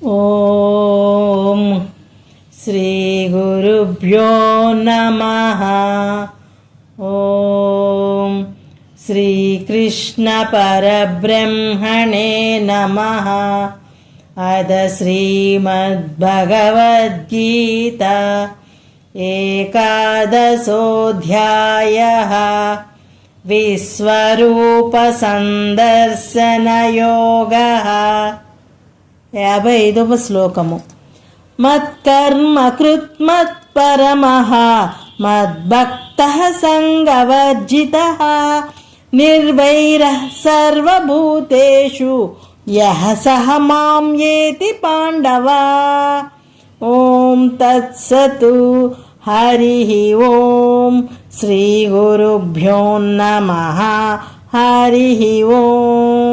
ఓం శ్రీ గురుభ్యో నమః. ఓం శ్రీకృష్ణ పరబ్రహ్మణే నమః. అద శ్రీమద్భగవద్గీత ఏకాదశోऽధ్యాయః. విశ్వరూప సందర్శనయోగః. 55వ శ్లోకము. మత్కర్మ కృత్ మత్పరమః మద్భక్తః సంగవర్జితః నిర్వైరః సర్వభూతేషు యః సహ మాం యేతి పాండవ. ఓం తత్సతు. హరి ఓం. శ్రీ గురుభ్యో నమః. హరి ఓం.